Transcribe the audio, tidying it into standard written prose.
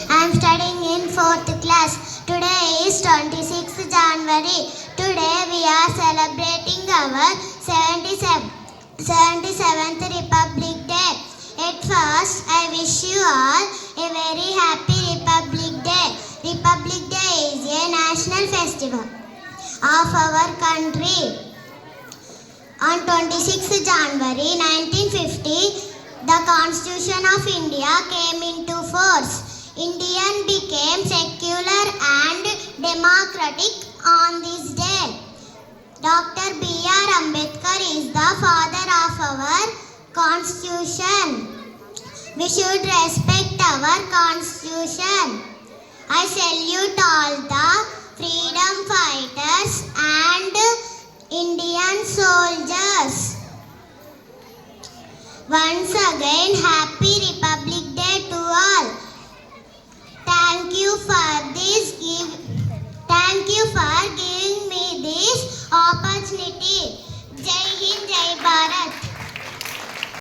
I am studying in 4th class. Today is 26th January. Today we are celebrating our 77th Republic Day. At first, I wish you all a very happy Republic Day. Republic Day is a national festival of our country. On 26th January 1950, the Constitution of India came into force. India became secular and democratic on this day. Dr. B.R. Ambedkar is the father of our Constitution. We should respect our Constitution. I salute all the freedom fighters and Indian soldiers. Once again, happy Republic